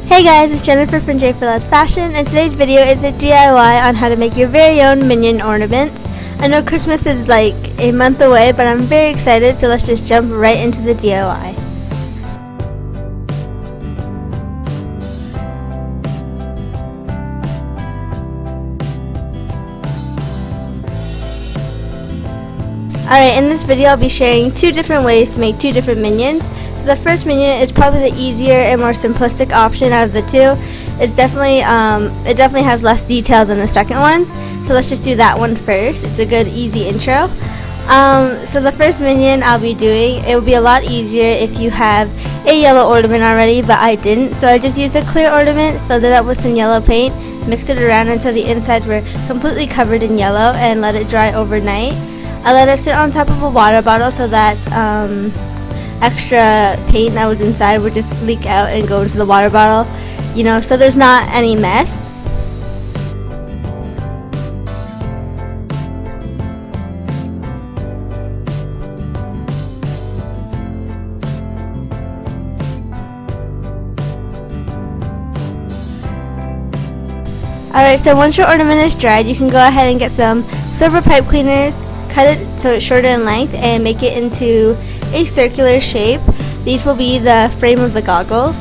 Hey guys, it's Jennifer from J for Less Fashion, and today's video is a DIY on how to make your very own Minion ornaments. I know Christmas is like a month away, but I'm very excited, so let's just jump right into the DIY. Alright, in this video I'll be sharing two different ways to make two different minions. So the first minion is probably the easier and more simplistic option out of the two. It's definitely it definitely has less detail than the second one. So let's just do that one first. It's a good easy intro. So the first minion I'll be doing, it will be a lot easier if you have a yellow ornament already, but I didn't. So I just used a clear ornament, filled it up with some yellow paint, mixed it around until the insides were completely covered in yellow, and let it dry overnight. I let it sit on top of a water bottle so that extra paint that was inside would just leak out and go into the water bottle, you know, so there's not any mess. Alright, so once your ornament is dried, you can go ahead and get some silver pipe cleaners, cut it so it's shorter in length, and make it into a circular shape. These will be the frame of the goggles.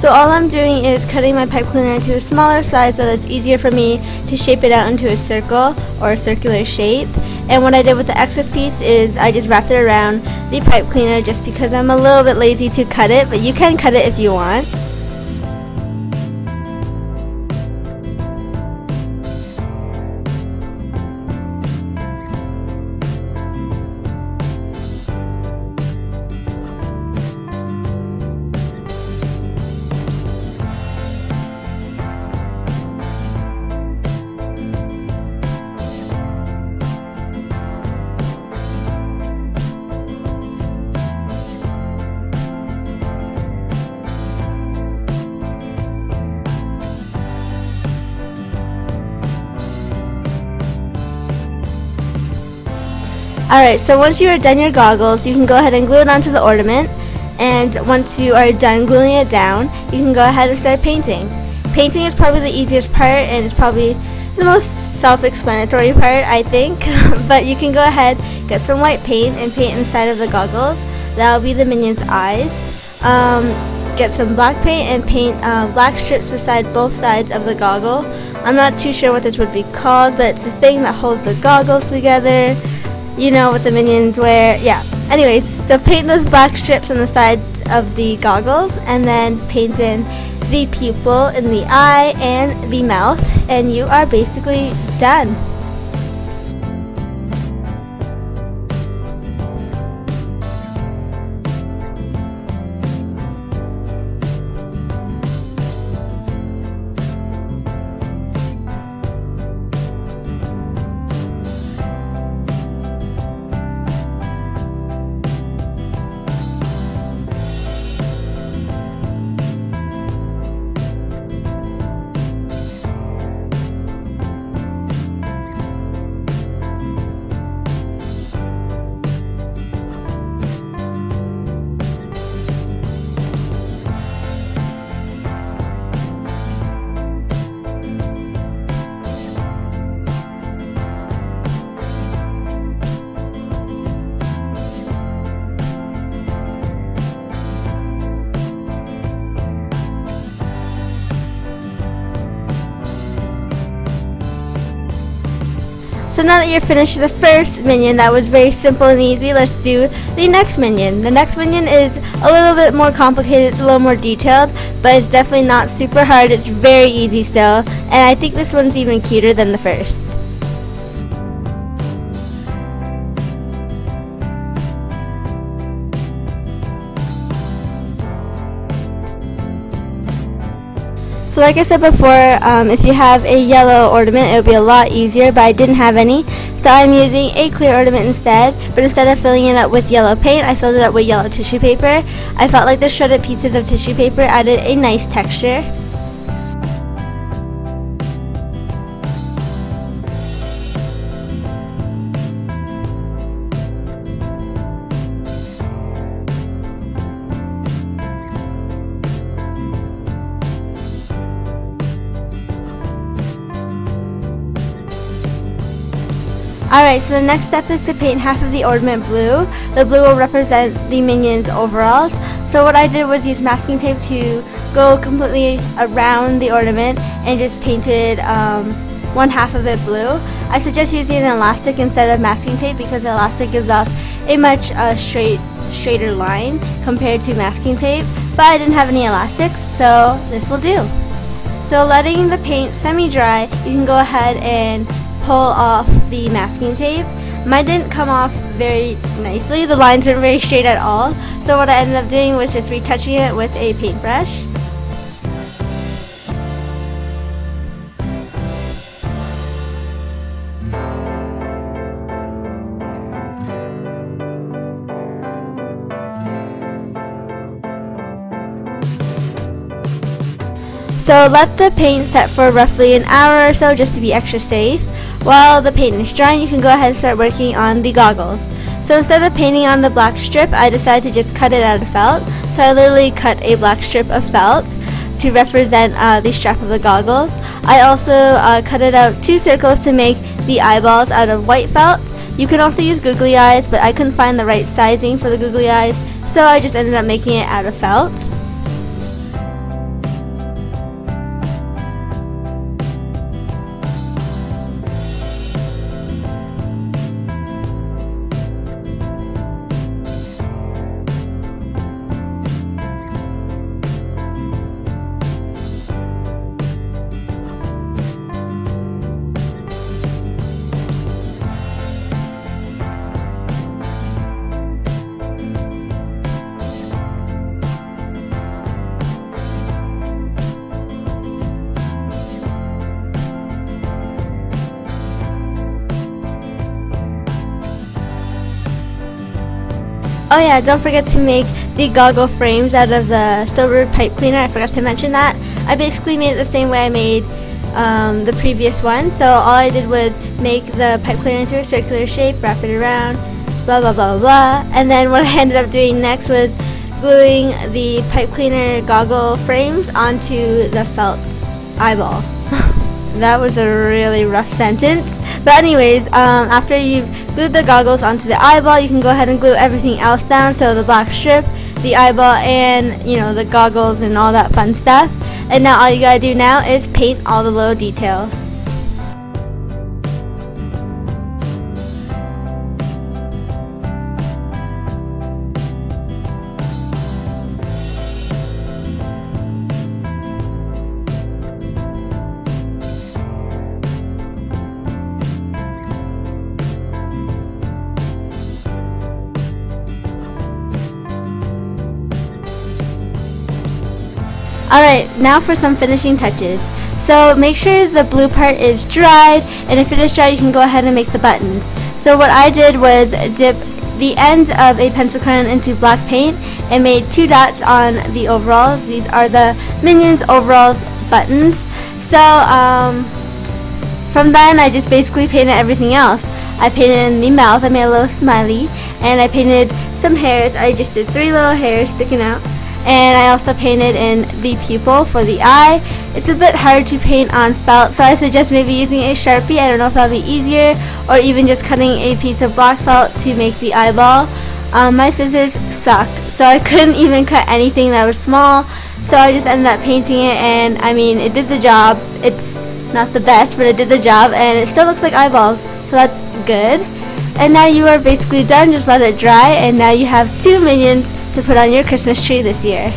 So all I'm doing is cutting my pipe cleaner into a smaller size so that it's easier for me to shape it out into a circle or a circular shape. And what I did with the excess piece is I just wrapped it around the pipe cleaner just because I'm a little bit lazy to cut it, but you can cut it if you want. Alright, so once you are done your goggles, you can go ahead and glue it onto the ornament. And once you are done gluing it down, you can go ahead and start painting. Painting is probably the easiest part, and it's probably the most self-explanatory part, I think. But you can go ahead, get some white paint, and paint inside of the goggles. That will be the minion's eyes. Get some black paint and paint black strips beside both sides of the goggle. I'm not too sure what this would be called, but it's the thing that holds the goggles together. You know what the minions wear. Yeah. Anyways, so paint those black strips on the sides of the goggles, and then paint in the pupil in the eye and the mouth, and you are basically done. So now that you're finished with the first minion, that was very simple and easy, let's do the next minion. The next minion is a little bit more complicated, it's a little more detailed, but it's definitely not super hard, it's very easy still, and I think this one's even cuter than the first. So like I said before, if you have a yellow ornament, it would be a lot easier, but I didn't have any. So I'm using a clear ornament instead, but instead of filling it up with yellow paint, I filled it up with yellow tissue paper. I felt like the shredded pieces of tissue paper added a nice texture. Alright, so the next step is to paint half of the ornament blue. The blue will represent the Minion's overalls. So what I did was use masking tape to go completely around the ornament and just painted one half of it blue. I suggest using an elastic instead of masking tape because the elastic gives off a much straighter line compared to masking tape, but I didn't have any elastics, so this will do. So letting the paint semi-dry, you can go ahead and pull off the masking tape. Mine didn't come off very nicely. The lines weren't very straight at all. So what I ended up doing was just retouching it with a paintbrush. So let the paint set for roughly an hour or so just to be extra safe. While the paint is drying, you can go ahead and start working on the goggles. So instead of painting on the black strip, I decided to just cut it out of felt. So I literally cut a black strip of felt to represent the strap of the goggles. I also cut it out 2 circles to make the eyeballs out of white felt. You can also use googly eyes, but I couldn't find the right sizing for the googly eyes, so I just ended up making it out of felt. Oh yeah, don't forget to make the goggle frames out of the silver pipe cleaner. I forgot to mention that. I basically made it the same way I made the previous one. So all I did was make the pipe cleaner into a circular shape, wrap it around, blah blah blah blah. And then what I ended up doing next was gluing the pipe cleaner goggle frames onto the felt eyeball. That was a really rough sentence. But anyways, after you've glued the goggles onto the eyeball, you can go ahead and glue everything else down. So the black strip, the eyeball, and the goggles and all that fun stuff. And now all you gotta do now is paint all the little details. Alright, now for some finishing touches. So make sure the blue part is dried, and if it is dry you can go ahead and make the buttons. So what I did was dip the ends of a pencil crayon into black paint and made 2 dots on the overalls. These are the Minions overalls buttons. So from then I just basically painted everything else. I painted in the mouth, I made a little smiley, and I painted some hairs. I just did 3 little hairs sticking out. And I also painted in the pupil for the eye. It's a bit hard to paint on felt, so I suggest maybe using a Sharpie. I don't know if that would be easier, or even just cutting a piece of black felt to make the eyeball. My scissors sucked, so I couldn't even cut anything that was small, so I just ended up painting it, and I mean, it did the job. It's not the best, but it did the job, and it still looks like eyeballs, so that's good. And now you are basically done. Just let it dry, and now you have 2 Minions to put on your Christmas tree this year.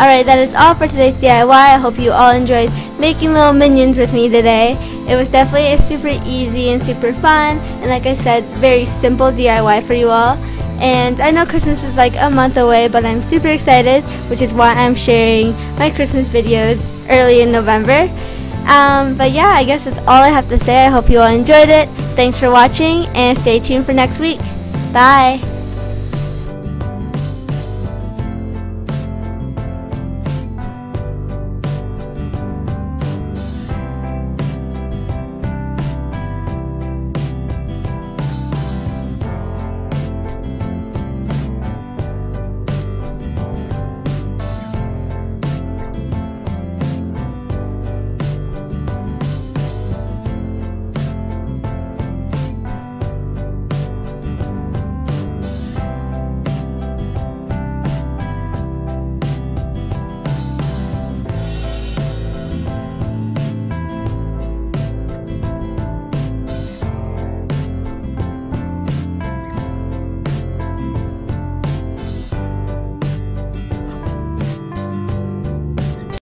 Alright, that is all for today's DIY. I hope you all enjoyed making little minions with me today. It was definitely a super easy and super fun, and like I said, very simple DIY for you all. And I know Christmas is like a month away, but I'm super excited, which is why I'm sharing my Christmas videos early in November. But yeah, I guess that's all I have to say. I hope you all enjoyed it. Thanks for watching, and stay tuned for next week. Bye!